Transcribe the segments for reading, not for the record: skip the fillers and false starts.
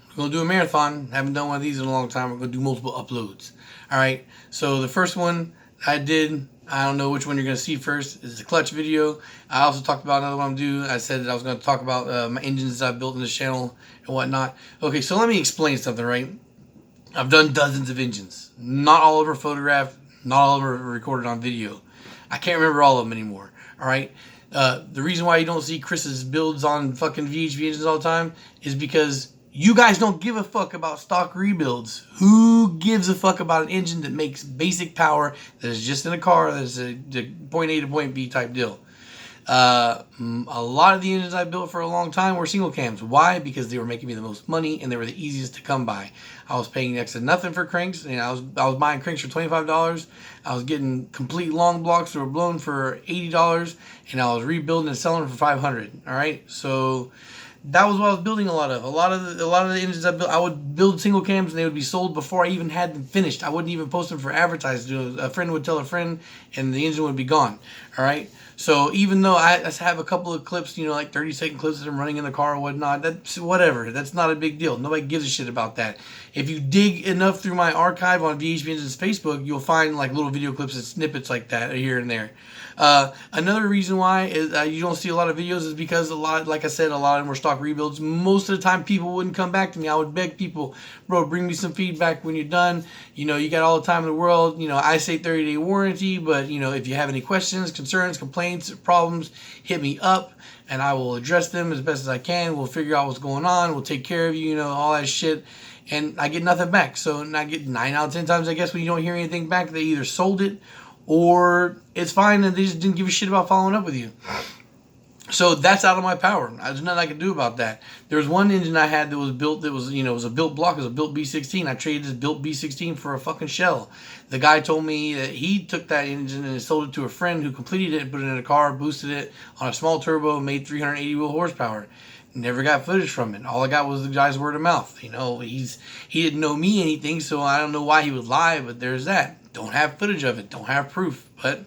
We're going to do a marathon. Haven't done one of these in a long time. We're going to do multiple uploads. All right. So the first one I did, I don't know which one you're going to see first, is the clutch video. I also talked about another one I'm doing. I said that I was going to talk about my engines that I've built in this channel and whatnot. Okay, so let me explain something, right? I've done dozens of engines. Not all of them are photographed. Not all of them are recorded on video. I can't remember all of them anymore. All right. The reason why you don't see Chris's builds on fucking VHV engines all the time is because you guys don't give a fuck about stock rebuilds. Who gives a fuck about an engine that makes basic power that is just in a car that's a point A to point B type deal? A lot of the engines I built for a long time were single cams. Why? Because they were making me the most money and they were the easiest to come by. I was paying next to nothing for cranks. And I was buying cranks for $25. I was getting complete long blocks that were blown for $80, and I was rebuilding and selling them for $500. All right, so that was what I was building a lot of. A lot of the engines I built, I would build single cams and they would be sold before I even had them finished. I wouldn't even post them for advertising. A friend would tell a friend, and the engine would be gone. All right. So even though I have a couple of clips, like 30-second clips that I'm running in the car or whatnot, that's whatever. That's not a big deal. Nobody gives a shit about that. If you dig enough through my archive on VHV Engines Facebook, you'll find like little video clips and snippets like that here and there. Another reason why is, you don't see a lot of videos is because like I said, a lot of them were stock rebuilds. Most of the time, people wouldn't come back to me. I would beg people, bro, bring me some feedback when you're done. You got all the time in the world. I say 30-day warranty, but if you have any questions, concerns, complaints, problems, hit me up and I will address them as best as I can. We'll figure out what's going on. We'll take care of you, all that shit. And I get nothing back. So I get 9 out of 10 times, I guess, when you don't hear anything back, they either sold it or it's fine and they just didn't give a shit about following up with you. So that's out of my power. There's nothing I can do about that. There was one engine I had that was built, that was, it was a built block. It was a built B16. I traded this built B16 for a fucking shell. The guy told me that he took that engine and sold it to a friend who completed it, put it in a car, boosted it on a small turbo, made 380 wheel horsepower. Never got footage from it. All I got was the guy's word of mouth. He didn't know me anything, so I don't know why he would lie, but there's that. Don't have footage of it. Don't have proof. But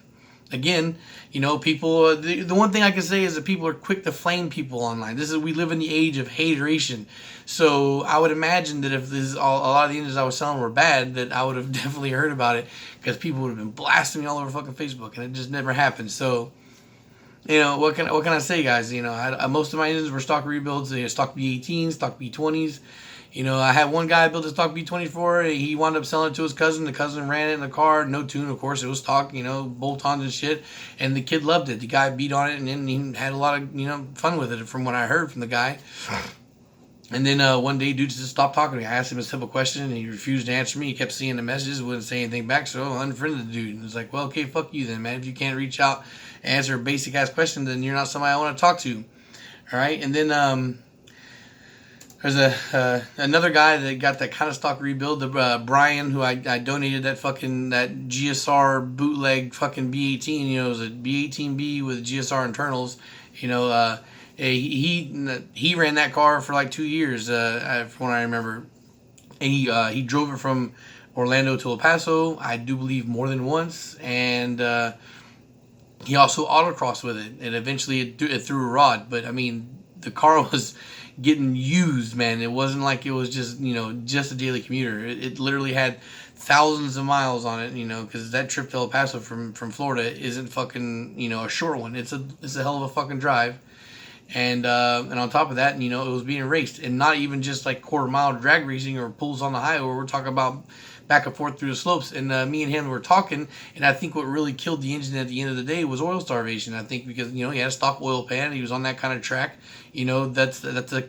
again, people. The one thing I can say is that people are quick to flame people online. We live in the age of hateration. So I would imagine that if a lot of the engines I was selling were bad, that I would have definitely heard about it because people would have been blasting me all over fucking Facebook, and it just never happened. So. What can I say, guys? Most of my engines were stock rebuilds, stock B18s, stock B20s. I had one guy build a stock B24. He wound up selling it to his cousin. The cousin ran it in the car, no tune, of course. It was stock, bolt-ons and shit. And the kid loved it. The guy beat on it, and then he had a lot of, fun with it, from what I heard from the guy. And then one day, dude just stopped talking to me. I asked him a simple question, and he refused to answer me. He kept seeing the messages, wouldn't say anything back, so I unfriended the dude. And it's like, well, okay, fuck you then, man. If you can't reach out and answer a basic-ass question, then you're not somebody I want to talk to. All right? And then there's another guy that got that kind of stock rebuild, Brian, who I donated that GSR bootleg fucking B18. It was a B18B with GSR internals. He ran that car for like 2 years, from what I remember. And he drove it from Orlando to El Paso, I do believe, more than once. And he also autocrossed with it. And eventually it threw a rod. But, I mean, the car was getting used, man. It wasn't like it was just, just a daily commuter. It literally had thousands of miles on it, because that trip to El Paso from Florida isn't fucking, a short one. It's a hell of a fucking drive. And on top of that, it was being raced, and not even just like quarter-mile drag racing or pulls on the highway. We're talking about back and forth through the slopes. And me and him were talking, and I think what really killed the engine at the end of the day was oil starvation. I think because he had a stock oil pan, he was on that kind of track. That's a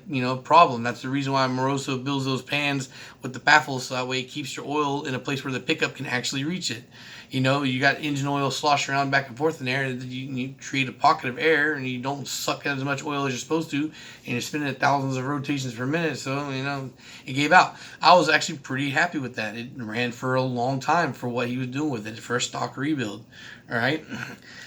problem. That's the reason why Moroso builds those pans with the baffles, so that way it keeps your oil in a place where the pickup can actually reach it. You got engine oil sloshing around back and forth in there, and you create a pocket of air, and you don't suck out as much oil as you're supposed to, and you're spinning at thousands of rotations per minute, so, it gave out. I was actually pretty happy with that. It ran for a long time for what he was doing with it, for a stock rebuild, All right.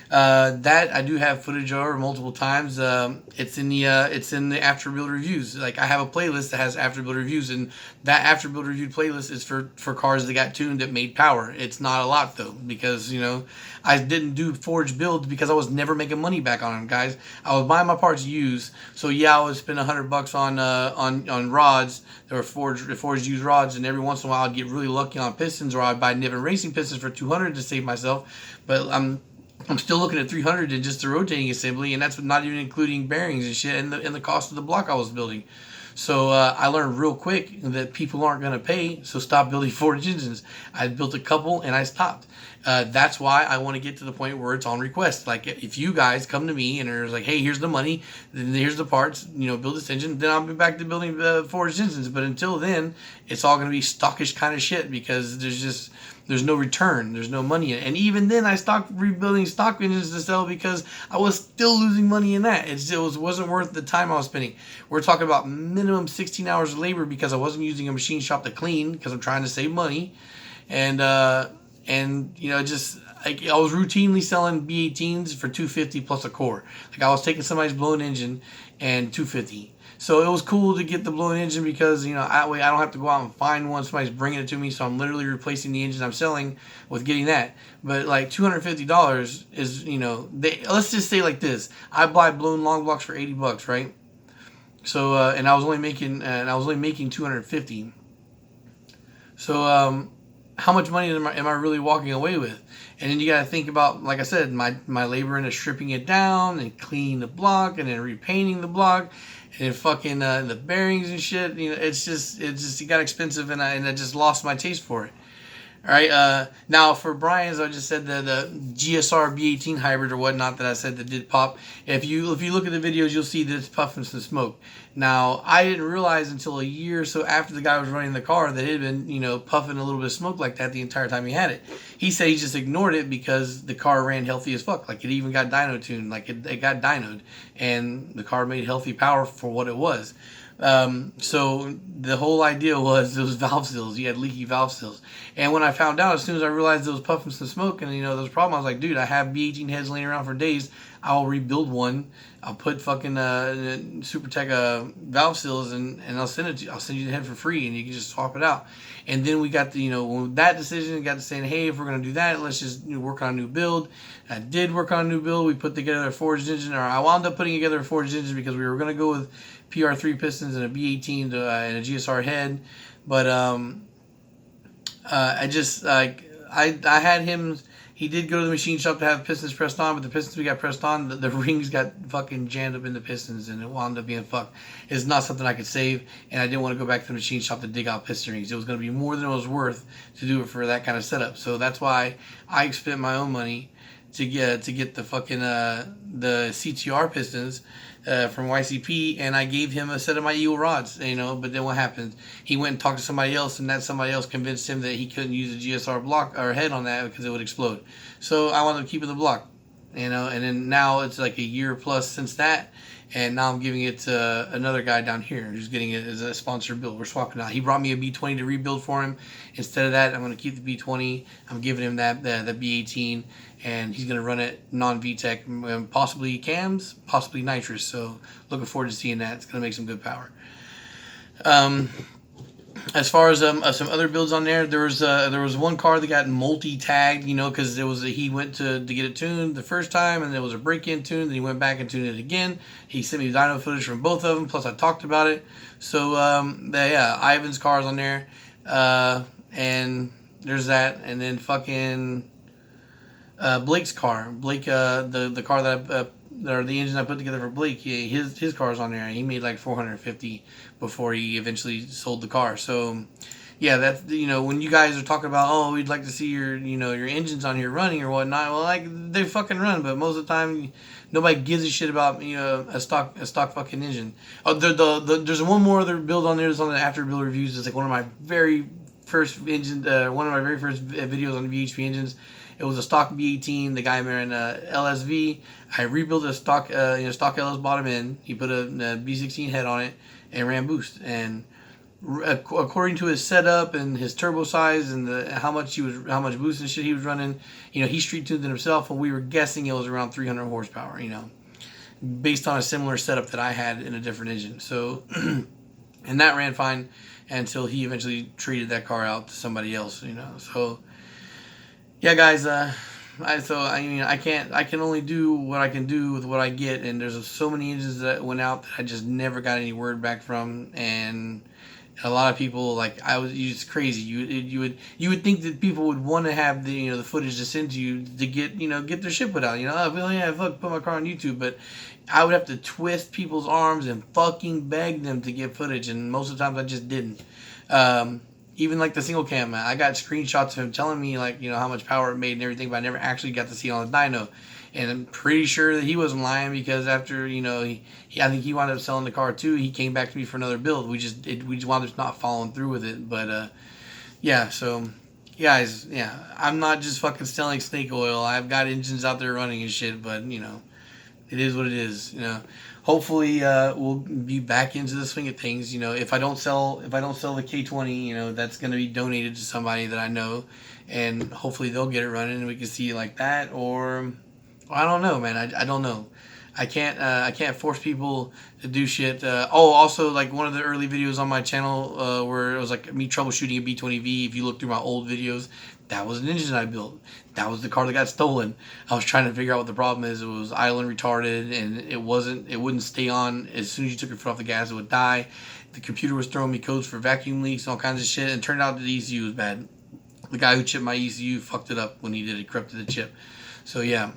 That I do have footage over multiple times. It's in the after build reviews. Like I have a playlist that has after build reviews, and that after build review playlist is for cars that got tuned that made power. It's not a lot though, because I didn't do forged builds because I was never making money back on them, guys. I was buying my parts used, so yeah, I would spend $100 on rods. There were forged used rods, and every once in a while I'd get really lucky on pistons, or I'd buy Niven Racing pistons for 200 to save myself. But I'm still looking at 300 in just the rotating assembly, and that's not even including bearings and shit, and the cost of the block I was building. So I learned real quick that people aren't going to pay, so stop building forged engines. I built a couple and I stopped. That's why I want to get to the point where it's on request. Like if you guys come to me and are like, hey, here's the money, then here's the parts, build this engine, then I'll be back to building forged engines. But until then, it's all going to be stockish kind of shit because there's no return, there's no money in it. And even then I stopped rebuilding stock engines to sell because I was still losing money in that. Wasn't worth the time I was spending. We're talking about minimum 16 hours of labor because I wasn't using a machine shop to clean because I'm trying to save money. And I was routinely selling B18s for $250 plus a core. Like I was taking somebody's blown engine and $250. So it was cool to get the blown engine because that way I don't have to go out and find one. Somebody's bringing it to me, so I'm literally replacing the engine I'm selling with getting that. But like $250 is let's just say like this: I buy blown long blocks for $80, right? So and I was only making $250. So how much money am I really walking away with? And then you got to think about, like I said, my labor into stripping it down and cleaning the block and then repainting the block and then fucking the bearings and shit. It's just it got expensive, and I just lost my taste for it. All right. Now for Brian's, I just said the GSR B18 hybrid or whatnot that I said that did pop. If you look at the videos, you'll see that it's puffing some smoke. Now I didn't realize until a year or so after the guy was running the car that it had been puffing a little bit of smoke like that the entire time he had it. He said he just ignored it because the car ran healthy as fuck. Like it even got dyno tuned. Like it got dynoed, and the car made healthy power for what it was. So the whole idea was those valve seals. You had leaky valve seals. And when I found out, as soon as I realized it was puffing some smoke and there was a problem, I was like, dude, I have B18 heads laying around for days. I'll rebuild one. I'll put fucking SuperTech valve seals and I'll send it to you. I'll send you the head for free and you can just swap it out. And then we got that decision, got to saying, hey, if we're gonna do that, let's just work on a new build. I did work on a new build. We put together a forged engine, or I wound up putting together a forged engine because we were gonna go with PR3 pistons and a B18 and a GSR head. But I had him. He did go to the machine shop to have pistons pressed on, but the pistons we got pressed on, the rings got fucking jammed up in the pistons, and it wound up being fucked. It's not something I could save, and I didn't want to go back to the machine shop to dig out piston rings. It was going to be more than it was worth to do it for that kind of setup. So that's why I spent my own money to get the fucking the CTR pistons from YCP, and I gave him a set of my Eagle rods, but then what happened? He went and talked to somebody else, and that somebody else convinced him that he couldn't use a GSR block or head on that because it would explode. So I wound up keeping the block, and then now it's like a year plus since that, and now I'm giving it to another guy down here who's getting it as a sponsored build. We're swapping out. He brought me a B20 to rebuild for him. Instead of that, I'm going to keep the B20. I'm giving him that B18, and he's going to run it non-VTEC, possibly cams, possibly nitrous. So looking forward to seeing that. It's going to make some good power. As far as some other builds on there was one car that got multi-tagged, because he went to get it tuned the first time, and there was a break-in tune, then he went back and tuned it again. He sent me dyno footage from both of them, plus I talked about it. So Ivan's car's on there, and there's that, and then fucking Blake's car. Blake, the car that or the engine I put together for Blake, his car's on there. He made like $450 before he eventually sold the car. So, yeah, that's when you guys are talking about, oh, we'd like to see your your engines on here running or whatnot. Well, like they fucking run, but most of the time nobody gives a shit about a stock fucking engine. Oh, there's one more other build on there that's on the after build reviews. It's like one of my very first videos on the VHP engines. It was a stock B18. The guy ran a LSV. I rebuilt a stock LS bottom end. He put a B16 head on it and ran boost. And according to his setup and his turbo size and how much boost and shit he was running, he street tuned it himself, and we were guessing it was around 300 horsepower, based on a similar setup that I had in a different engine. So, and that ran fine until he eventually traded that car out to somebody else, So, yeah, guys, I can only do what I can do with what I get, and there's so many engines that went out that I just never got any word back from, and a lot of people, it's crazy. You would think that people would want to have the footage to send to you to get their shit put out. Oh yeah, fuck, put my car on YouTube, but I would have to twist people's arms and fucking beg them to get footage, and most of the times I just didn't. Even like the single cam, I got screenshots of him telling me how much power it made and everything, but I never actually got to see it on the dyno. And I'm pretty sure that he wasn't lying, because after I think he wound up selling the car too. He came back to me for another build. We just wound up not following through with it. But yeah, so guys, yeah, I'm not just fucking selling snake oil. I've got engines out there running and shit. But it is what it is. Hopefully we'll be back into the swing of things. If I don't sell the K20, that's going to be donated to somebody that I know, and hopefully they'll get it running and we can see it like that. Or I don't know, man. I don't know. I can't force people to do shit. Also, like one of the early videos on my channel where it was like me troubleshooting a B20V. If you look through my old videos, that was an engine I built. That was the car that got stolen. I was trying to figure out what the problem is. It was idle and retarded, and it wouldn't stay on. As soon as you took your foot off the gas, it would die. The computer was throwing me codes for vacuum leaks and all kinds of shit, and it turned out that the ECU was bad. The guy who chipped my ECU fucked it up when he did it, corrupted the chip. So yeah.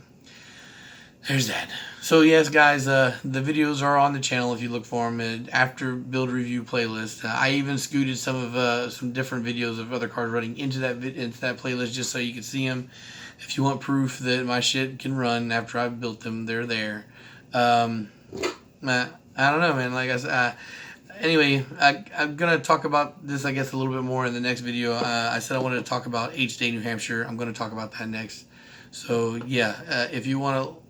There's that. So yes, guys, the videos are on the channel if you look for them. After build review playlist, I even scooted some different videos of other cars running into that playlist just so you can see them. If you want proof that my shit can run after I've built them, they're there. I don't know, man. Like I said, anyway, I'm gonna talk about this, I guess, a little bit more in the next video. I said I wanted to talk about H-Day, New Hampshire. I'm gonna talk about that next. So yeah, if you want to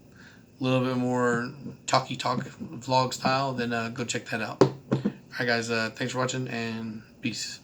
little bit more talk vlog style, then go check that out. Alright guys, thanks for watching, and peace.